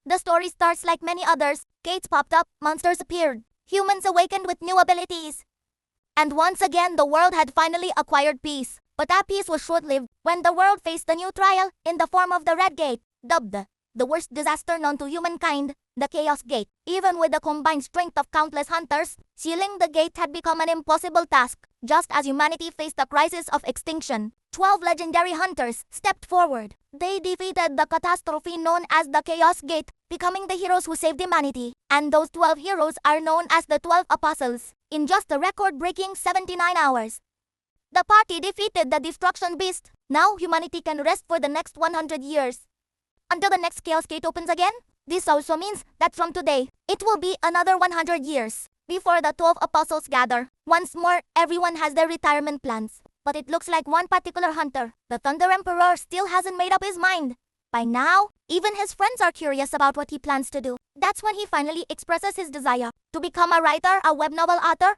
The story starts like many others. Gates popped up, monsters appeared, humans awakened with new abilities. And once again, the world had finally acquired peace. But that peace was short-lived when the world faced a new trial in the form of the Red Gate, dubbed the worst disaster known to humankind, the Chaos Gate. Even with the combined strength of countless hunters, sealing the gate had become an impossible task. Just as humanity faced a crisis of extinction, 12 legendary hunters stepped forward. They defeated the catastrophe known as the Chaos Gate, becoming the heroes who saved humanity. And those 12 heroes are known as the 12 Apostles. In just a record-breaking 79 hours, the party defeated the Destruction Beast. Now humanity can rest for the next 100 years. Until the next Chaos Gate opens again. This also means that from today, it will be another 100 years before the 12 apostles gather. Once more, everyone has their retirement plans. But it looks like one particular hunter, the Thunder Emperor, still hasn't made up his mind. By now, even his friends are curious about what he plans to do. That's when he finally expresses his desire to become a writer, a web novel author,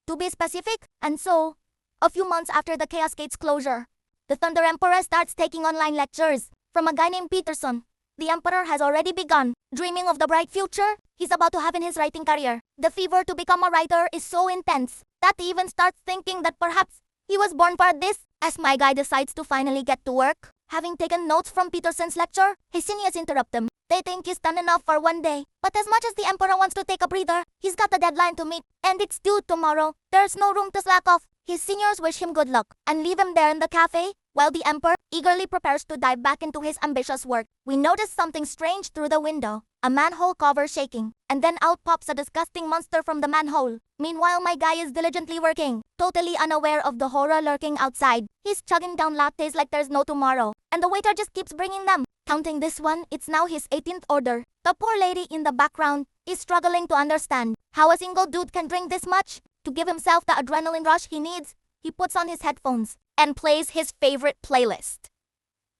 to be specific. And so, a few months after the Chaos Gate's closure, the Thunder Emperor starts taking online lectures from a guy named Peterson. The Emperor has already begun dreaming of the bright future he's about to have in his writing career. The fever to become a writer is so intense that he even starts thinking that perhaps he was born for this. As my guy decides to finally get to work, having taken notes from Peterson's lecture, his seniors interrupt him. They think he's done enough for one day. But as much as the Emperor wants to take a breather, he's got a deadline to meet, and it's due tomorrow. There's no room to slack off. His seniors wish him good luck and leave him there in the cafe, while the Emperor eagerly prepares to dive back into his ambitious work. We notice something strange through the window, a manhole cover shaking, and then out pops a disgusting monster from the manhole. Meanwhile, my guy is diligently working, totally unaware of the horror lurking outside. He's chugging down lattes like there's no tomorrow, and the waiter just keeps bringing them. Counting this one, it's now his 18th order. The poor lady in the background is struggling to understand how a single dude can drink this much. To give himself the adrenaline rush he needs, he puts on his headphones and plays his favorite playlist.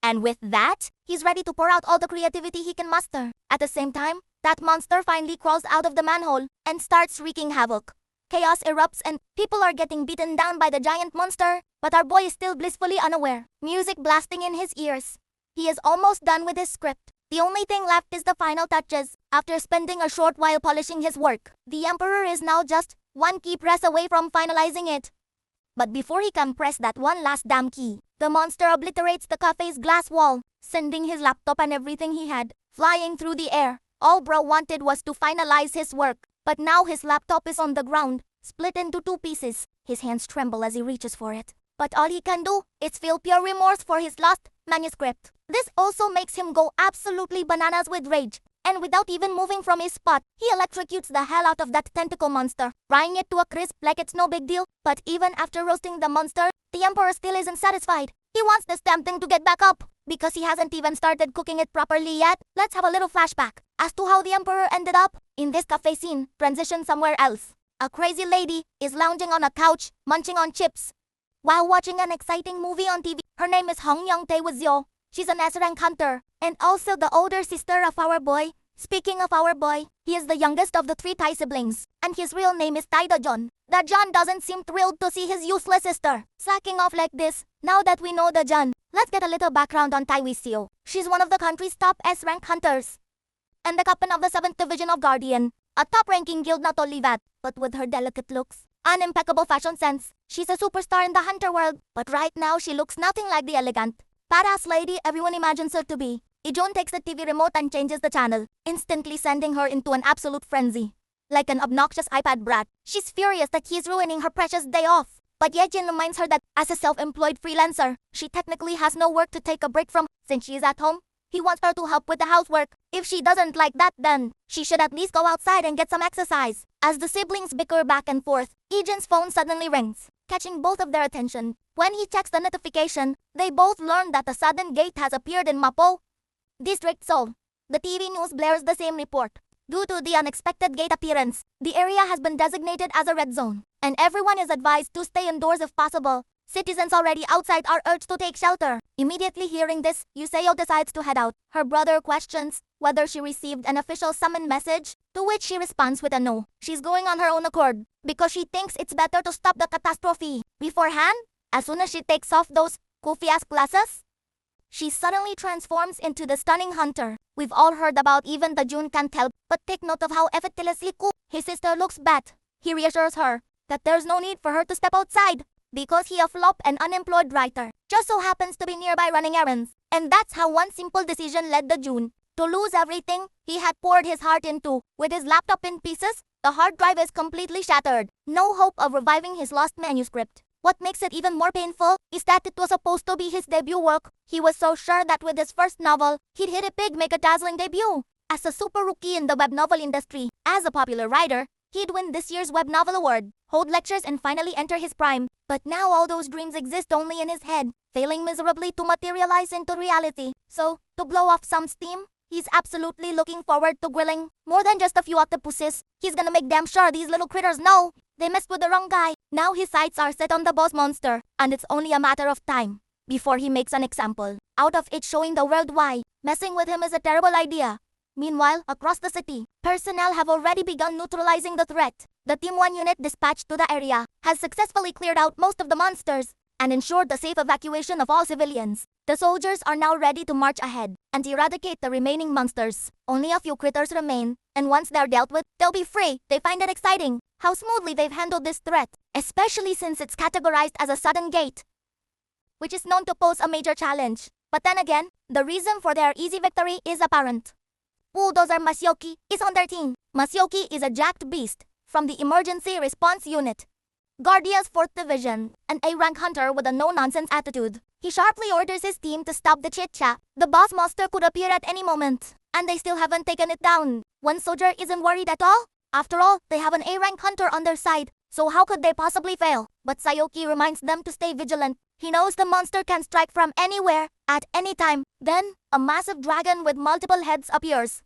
And with that, he's ready to pour out all the creativity he can muster. At the same time, that monster finally crawls out of the manhole and starts wreaking havoc. Chaos erupts and people are getting beaten down by the giant monster, but our boy is still blissfully unaware, music blasting in his ears. He is almost done with his script. The only thing left is the final touches. After spending a short while polishing his work, the Emperor is now just one key press away from finalizing it. But before he can press that one last damn key, the monster obliterates the cafe's glass wall, sending his laptop and everything he had flying through the air. All bro wanted was to finalize his work, but now his laptop is on the ground, split into 2 pieces. His hands tremble as he reaches for it. But all he can do is feel pure remorse for his lost manuscript. This also makes him go absolutely bananas with rage. And without even moving from his spot, he electrocutes the hell out of that tentacle monster, frying it to a crisp like it's no big deal. But even after roasting the monster, the Emperor still isn't satisfied. He wants this damn thing to get back up, because he hasn't even started cooking it properly yet. Let's have a little flashback as to how the Emperor ended up in this cafe scene. Transition somewhere else. A crazy lady is lounging on a couch, munching on chips, while watching an exciting movie on TV. Her name is Hong Young-tae Wazyo. She's an S-rank hunter, and also the older sister of our boy. Speaking of our boy, he is the youngest of the 3 Thai siblings, and his real name is Tai Dajon. Dajon doesn't seem thrilled to see his useless sister slacking off like this. Now that we know Dajon, let's get a little background on Tai Wiseo. She's one of the country's top S-rank hunters, and the captain of the 7th Division of Guardian, a top-ranking guild not only that, but with her delicate looks and impeccable fashion sense, she's a superstar in the hunter world. But right now, she looks nothing like the elegant, badass lady everyone imagines her to be. Ijon takes the TV remote and changes the channel, instantly sending her into an absolute frenzy. Like an obnoxious iPad brat, she's furious that he's ruining her precious day off. But Yejin reminds her that, as a self-employed freelancer, she technically has no work to take a break from. Since she's at home, he wants her to help with the housework. If she doesn't like that, then she should at least go outside and get some exercise. As the siblings bicker back and forth, Ejin's phone suddenly rings, catching both of their attention. When he checks the notification, they both learn that a sudden gate has appeared in Mapo District Seoul. The TV news blares the same report. Due to the unexpected gate appearance, the area has been designated as a red zone, and everyone is advised to stay indoors if possible. Citizens already outside are urged to take shelter. Immediately hearing this, Yuseo decides to head out. Her brother questions whether she received an official summon message, to which she responds with a no. She's going on her own accord, because she thinks it's better to stop the catastrophe beforehand. As soon as she takes off those goofy-ass glasses, she suddenly transforms into the stunning hunter. We've all heard about even the June can't help but take note of how effortlessly cool his sister looks but he reassures her that there's no need for her to step outside because he a flop and unemployed writer just so happens to be nearby running errands. And that's how one simple decision led the June to lose everything he had poured his heart into. With his laptop in pieces, the hard drive is completely shattered. No hope of reviving his lost manuscript. What makes it even more painful is that it was supposed to be his debut work. He was so sure that with his first novel, he'd hit a big, make a dazzling debut. As a super rookie in the web novel industry, as a popular writer, he'd win this year's web novel award, hold lectures and finally enter his prime. But now all those dreams exist only in his head, failing miserably to materialize into reality. So, to blow off some steam, he's absolutely looking forward to grilling more than just a few octopuses. He's gonna make damn sure these little critters know they messed with the wrong guy. Now his sights are set on the boss monster, and it's only a matter of time before he makes an example out of it, showing the world why messing with him is a terrible idea. Meanwhile, across the city, personnel have already begun neutralizing the threat. The Team 1 unit dispatched to the area has successfully cleared out most of the monsters and ensured the safe evacuation of all civilians. The soldiers are now ready to march ahead and eradicate the remaining monsters. Only a few critters remain, and once they're dealt with, they'll be free. They find it exciting how smoothly they've handled this threat, especially since it's categorized as a sudden gate, which is known to pose a major challenge. But then again, the reason for their easy victory is apparent. Bulldozer Masioki is on their team. Masioki is a jacked beast from the Emergency Response Unit, Guardia's 4th Division, an A-rank hunter with a no-nonsense attitude. He sharply orders his team to stop the chit-chat. The boss monster could appear at any moment, and they still haven't taken it down. One soldier isn't worried at all. After all, they have an A-rank hunter on their side, so how could they possibly fail? But Sayoki reminds them to stay vigilant. He knows the monster can strike from anywhere, at any time. Then, a massive dragon with multiple heads appears.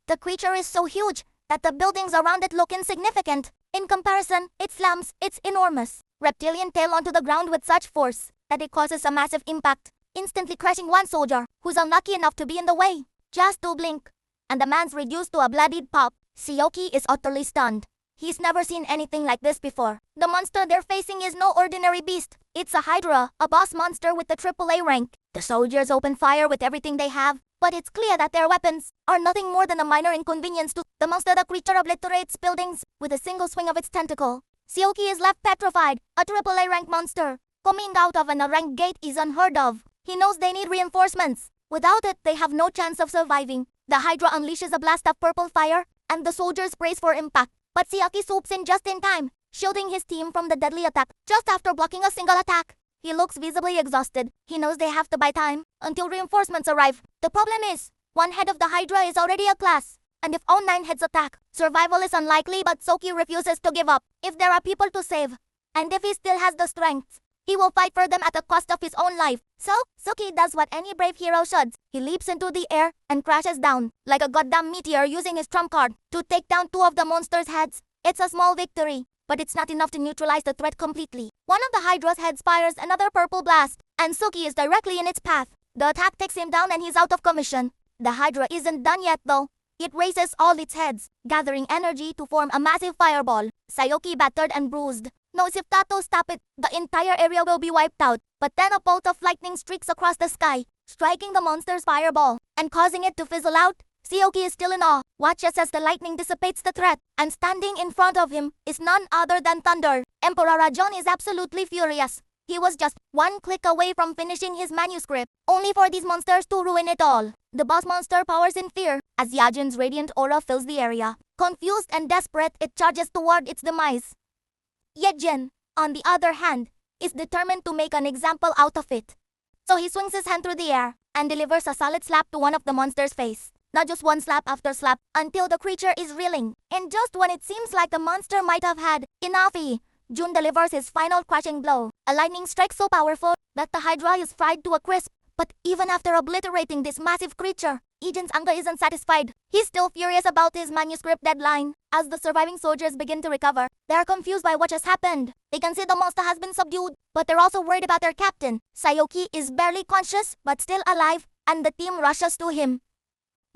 The creature is so huge that the buildings around it look insignificant. In comparison, it slams its enormous reptilian tail onto the ground with such force that it causes a massive impact, instantly crushing one soldier who's unlucky enough to be in the way. Just to blink, and the man's reduced to a bloodied pulp. Sayoki is utterly stunned. He's never seen anything like this before. The monster they're facing is no ordinary beast. It's a Hydra, a boss monster with the AAA rank. The soldiers open fire with everything they have, but it's clear that their weapons are nothing more than a minor inconvenience to the monster. The creature obliterates buildings with a single swing of its tentacle. Sayoki is left petrified. A AAA rank monster coming out of an A-rank gate is unheard of. He knows they need reinforcements. Without it, they have no chance of surviving. The Hydra unleashes a blast of purple fire, and the soldiers brace for impact. But Sayoki swoops in just in time, shielding his team from the deadly attack. Just after blocking a single attack, he looks visibly exhausted. He knows they have to buy time until reinforcements arrive. The problem is, one head of the Hydra is already a class, and if all 9 heads attack, survival is unlikely. But Soki refuses to give up. If there are people to save, and if he still has the strength, he will fight for them at the cost of his own life. So, Suki does what any brave hero should. He leaps into the air and crashes down like a goddamn meteor, using his trump card to take down 2 of the monster's heads. It's a small victory, but it's not enough to neutralize the threat completely. One of the Hydra's heads fires another purple blast, and Suki is directly in its path. The attack takes him down and he's out of commission. The Hydra isn't done yet though. It raises all its heads, gathering energy to form a massive fireball. Sayoki, battered and bruised, knows if Tato stop it, the entire area will be wiped out. But then a bolt of lightning streaks across the sky, striking the monster's fireball and causing it to fizzle out. Sayoki is still in awe, watches as the lightning dissipates the threat, and standing in front of him is none other than Thunder. Emperor Rajon is absolutely furious. He was just one click away from finishing his manuscript, only for these monsters to ruin it all. The boss monster powers in fear as Yajin's radiant aura fills the area. Confused and desperate, it charges toward its demise. Yejin, on the other hand, is determined to make an example out of it. So he swings his hand through the air and delivers a solid slap to one of the monster's face. Not just one slap after slap, until the creature is reeling. And just when it seems like the monster might have had enough, Jun delivers his final crushing blow. A lightning strike so powerful that the Hydra is fried to a crisp. But even after obliterating this massive creature, Ijin's anger isn't satisfied. He's still furious about his manuscript deadline. As the surviving soldiers begin to recover, they are confused by what just happened. They can see the monster has been subdued, but they're also worried about their captain. Sayoki is barely conscious, but still alive, and the team rushes to him.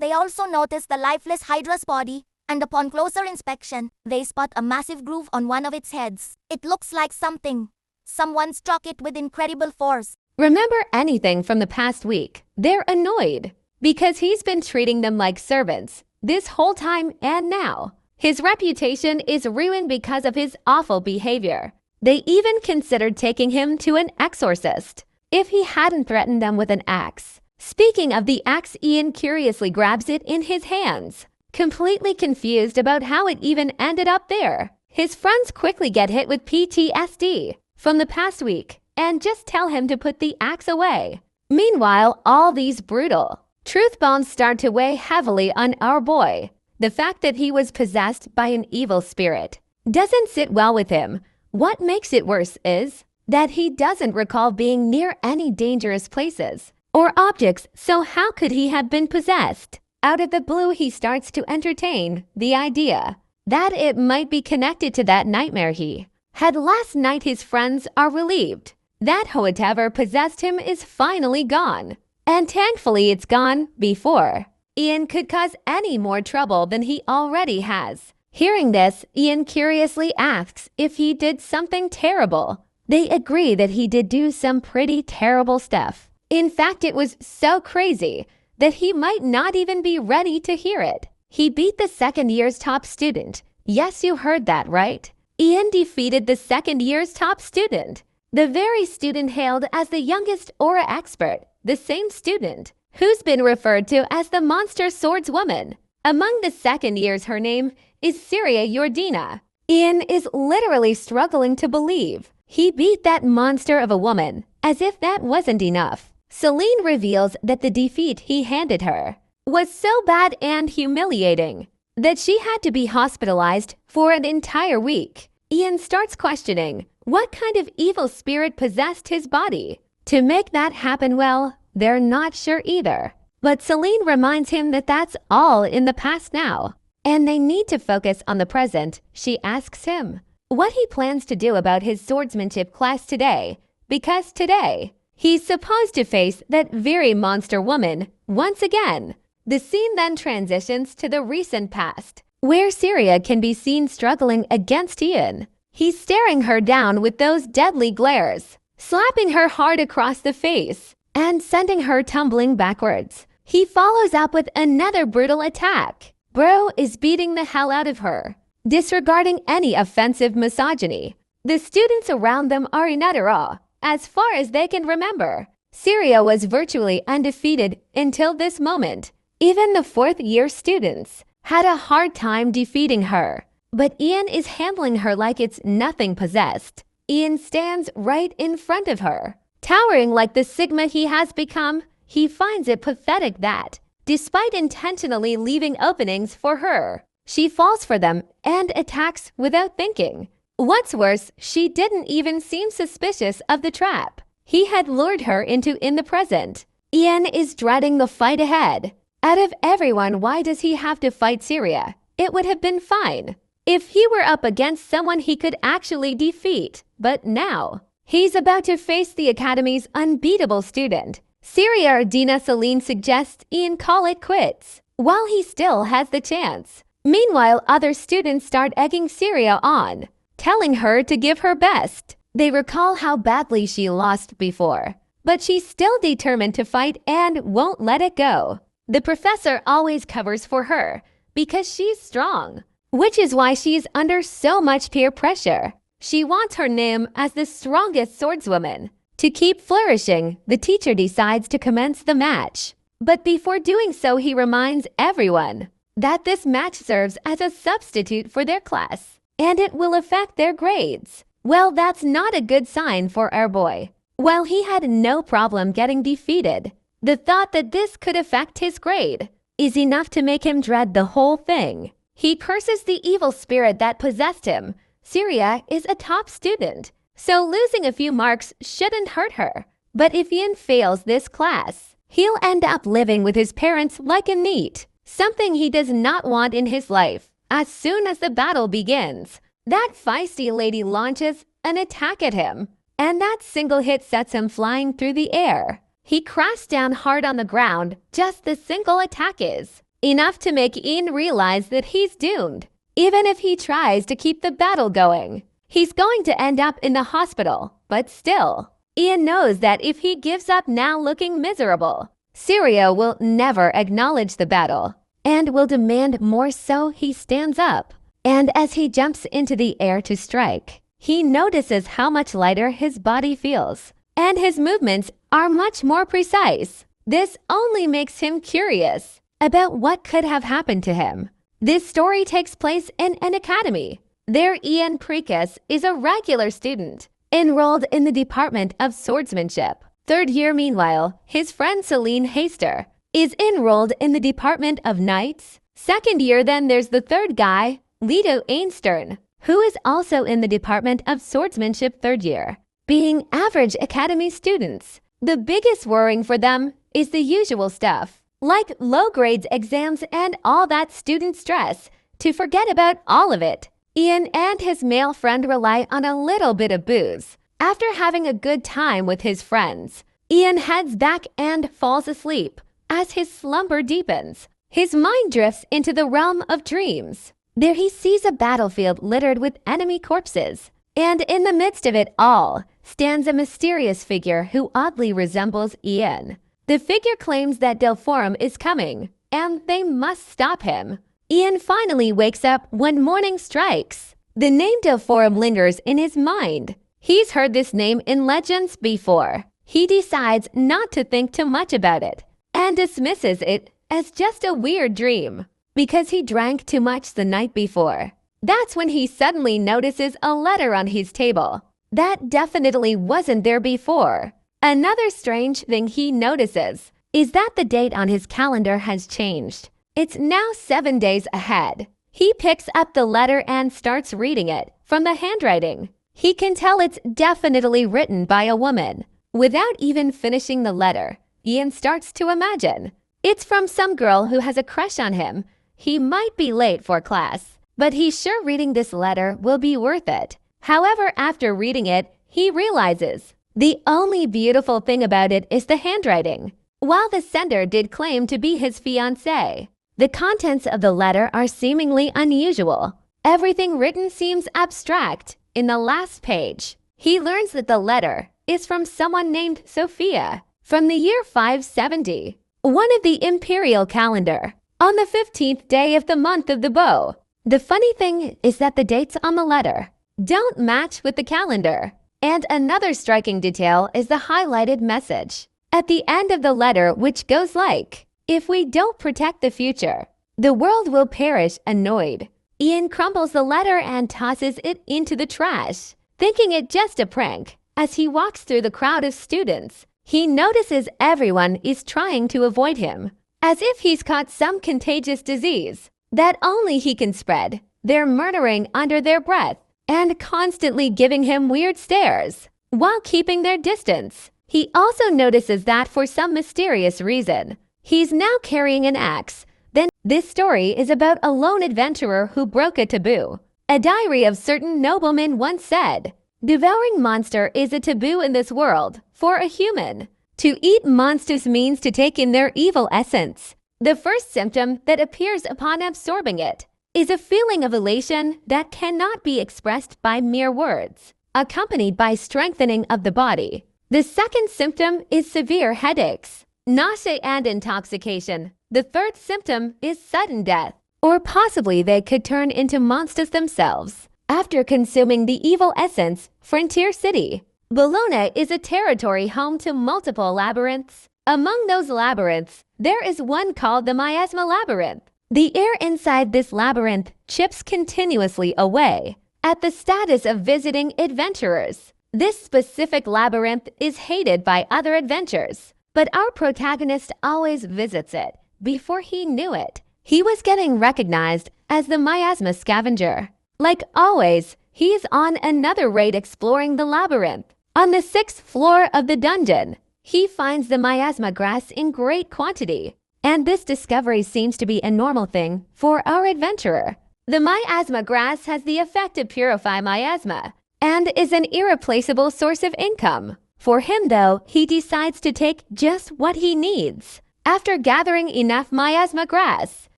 They also notice the lifeless Hydra's body, and upon closer inspection, they spot a massive groove on one of its heads. It looks like someone struck it with incredible force. Remember anything from the past week? They're annoyed. because he's been treating them like servants this whole time, and now his reputation is ruined because of his awful behavior. They even considered taking him to an exorcist if he hadn't threatened them with an axe. Speaking of the axe, Ian curiously grabs it in his hands, completely confused about how it even ended up there. His friends quickly get hit with PTSD from the past week and just tell him to put the axe away. Meanwhile, all these brutal truth bombs start to weigh heavily on our boy. The fact that he was possessed by an evil spirit doesn't sit well with him. What makes it worse is that he doesn't recall being near any dangerous places or objects, so how could he have been possessed? Out of the blue, he starts to entertain the idea that it might be connected to that nightmare he had last night. His friends are relieved that whatever possessed him is finally gone, and thankfully it's gone before Ian could cause any more trouble than he already has. Hearing this, Ian curiously asks if he did something terrible. They agree that he did do some pretty terrible stuff. In fact, it was so crazy that he might not even be ready to hear it. He beat the second year's top student. Yes, you heard that right. Ian defeated the second year's top student, the very student hailed as the youngest aura expert, the same student who's been referred to as the monster swordswoman. Among the second years, her name is Syria Yordina. Ian is literally struggling to believe he beat that monster of a woman. As if that wasn't enough, Celine reveals that the defeat he handed her was so bad and humiliating that she had to be hospitalized for an entire week. Ian starts questioning what kind of evil spirit possessed his body to make that happen. Well, they're not sure either. But Celine reminds him that that's all in the past now, and they need to focus on the present. She asks him what he plans to do about his swordsmanship class today, because today he's supposed to face that very monster woman once again. The scene then transitions to the recent past, where Syria can be seen struggling against Ian. He's staring her down with those deadly glares, slapping her hard across the face and sending her tumbling backwards. He follows up with another brutal attack. Bro is beating the hell out of her, disregarding any offensive misogyny. The students around them are in utter awe. As far as they can remember, Syria was virtually undefeated until this moment. Even the fourth-year students had a hard time defeating her. But Ian is handling her like it's nothing possessed. Ian stands right in front of her, towering like the Sigma he has become. He finds it pathetic that, despite intentionally leaving openings for her, she falls for them and attacks without thinking. What's worse, she didn't even seem suspicious of the trap he had lured her into in the present. Ian is dreading the fight ahead. Out of everyone, why does he have to fight Syria? It would have been fine if he were up against someone he could actually defeat. But now, he's about to face the Academy's unbeatable student. Syria Ardina. Celine suggests Ian call it quits while he still has the chance. Meanwhile, other students start egging Syria on, telling her to give her best. They recall how badly she lost before, but she's still determined to fight and won't let it go. The professor always covers for her because she's strong, which is why she's under so much peer pressure. She wants her name as the strongest swordswoman. To keep flourishing, the teacher decides to commence the match. But before doing so, he reminds everyone that this match serves as a substitute for their class, and it will affect their grades. Well, that's not a good sign for our boy. While he had no problem getting defeated, the thought that this could affect his grade is enough to make him dread the whole thing. He curses the evil spirit that possessed him. Syria is a top student, so losing a few marks shouldn't hurt her. But if Ian fails this class, he'll end up living with his parents like a NEET, something he does not want in his life. As soon as the battle begins, that feisty lady launches an attack at him, and that single hit sets him flying through the air. He crashed down hard on the ground. Just the single attack is enough to make Ian realize that he's doomed. Even if he tries to keep the battle going, he's going to end up in the hospital. But still, Ian knows that if he gives up now looking miserable, Sirio will never acknowledge the battle and will demand more, so he stands up. And as he jumps into the air to strike, he notices how much lighter his body feels, and his movements are much more precise. This only makes him curious about what could have happened to him. This story takes place in an academy. There, Ian Precus is a regular student, enrolled in the Department of Swordsmanship. Third year, meanwhile, his friend Celine Haster is enrolled in the Department of Knights. Second year, then there's the third guy, Leto Einstern, who is also in the Department of Swordsmanship third year. Being average academy students, the biggest worrying for them is the usual stuff, like low grades, exams, and all that student stress, to forget about all of it. Ian and his male friend rely on a little bit of booze. After having a good time with his friends, Ian heads back and falls asleep. As his slumber deepens, his mind drifts into the realm of dreams. There he sees a battlefield littered with enemy corpses, and in the midst of it all stands a mysterious figure who oddly resembles Ian. The figure claims that Delphorum is coming, and they must stop him. Ian finally wakes up when morning strikes. The name Delphorum lingers in his mind. He's heard this name in legends before. He decides not to think too much about it and dismisses it as just a weird dream because he drank too much the night before. That's when he suddenly notices a letter on his table that definitely wasn't there before. Another strange thing he notices is that the date on his calendar has changed. It's now 7 days ahead. He picks up the letter and starts reading it. From the handwriting, he can tell it's definitely written by a woman. Without even finishing the letter, Ian starts to imagine it's from some girl who has a crush on him. He might be late for class, but he's sure reading this letter will be worth it. However, after reading it, he realizes the only beautiful thing about it is the handwriting. While the sender did claim to be his fiancée, the contents of the letter are seemingly unusual. Everything written seems abstract. In the last page, he learns that the letter is from someone named Sophia from the year 570, one of the imperial calendar, on the 15th day of the month of the bow. The funny thing is that the dates on the letter don't match with the calendar. And another striking detail is the highlighted message at the end of the letter, which goes like, "If we don't protect the future, the world will perish." Annoyed, Ian crumbles the letter and tosses it into the trash, thinking it just a prank. As he walks through the crowd of students, he notices everyone is trying to avoid him, as if he's caught some contagious disease that only he can spread. They're murmuring under their breath and constantly giving him weird stares while keeping their distance. He also notices that for some mysterious reason, he's now carrying an axe. Then this story is about a lone adventurer who broke a taboo. A diary of certain noblemen once said, "Devouring monster is a taboo in this world for a human. To eat monsters means to take in their evil essence. The first symptom that appears upon absorbing it is a feeling of elation that cannot be expressed by mere words, accompanied by strengthening of the body. The second symptom is severe headaches, nausea, and intoxication. The third symptom is sudden death, or possibly they could turn into monsters themselves after consuming the evil essence." Frontier City. Bologna is a territory home to multiple labyrinths. Among those labyrinths, there is one called the Miasma Labyrinth. The air inside this labyrinth chips continuously away at the status of visiting adventurers. This specific labyrinth is hated by other adventurers, but our protagonist always visits it. Before he knew it, he was getting recognized as the Miasma Scavenger. Like always, he is on another raid exploring the labyrinth. On the 6th floor of the dungeon, he finds the miasma grass in great quantity, and this discovery seems to be a normal thing for our adventurer. The miasma grass has the effect to purify miasma and is an irreplaceable source of income. For him, though, he decides to take just what he needs. After gathering enough miasma grass,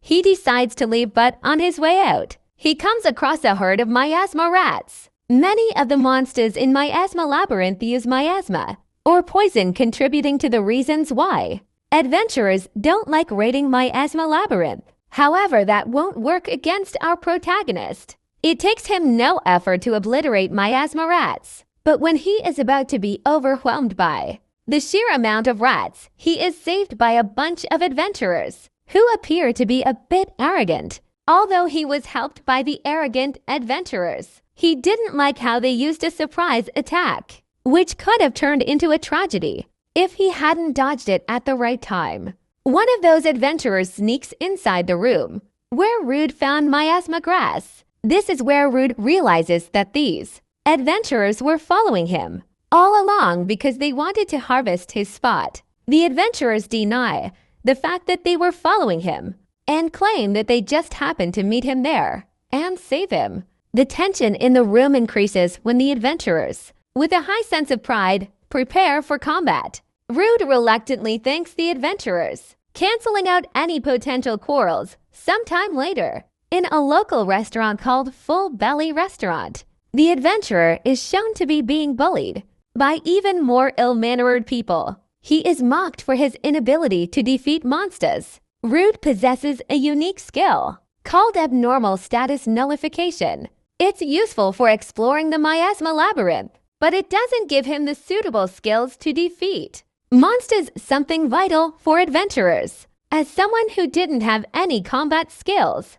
he decides to leave, but on his way out, he comes across a herd of miasma rats. Many of the monsters in Miasma Labyrinth use miasma or poison, contributing to the reasons why Adventurers don't like raiding Miasma Labyrinth. However, that won't work against our protagonist. It takes him no effort to obliterate miasma rats. But when he is about to be overwhelmed by the sheer amount of rats, he is saved by a bunch of adventurers who appear to be a bit arrogant. Although he was helped by the arrogant adventurers, he didn't like how they used a surprise attack, which could have turned into a tragedy if he hadn't dodged it at the right time. One of those adventurers sneaks inside the room where Rude found miasma grass. This is where Rude realizes that these adventurers were following him all along because they wanted to harvest his spot. The adventurers deny the fact that they were following him and claim that they just happened to meet him there and save him. The tension in the room increases when the adventurers, with a high sense of pride, prepare for combat. Rude reluctantly thanks the adventurers, canceling out any potential quarrels sometime later. In a local restaurant called Full Belly Restaurant, the adventurer is shown to be being bullied by even more ill-mannered people. He is mocked for his inability to defeat monsters. Rude possesses a unique skill called abnormal status nullification. It's useful for exploring the miasma labyrinth, but it doesn't give him the suitable skills to defeat monsters, something vital for adventurers. As someone who didn't have any combat skills,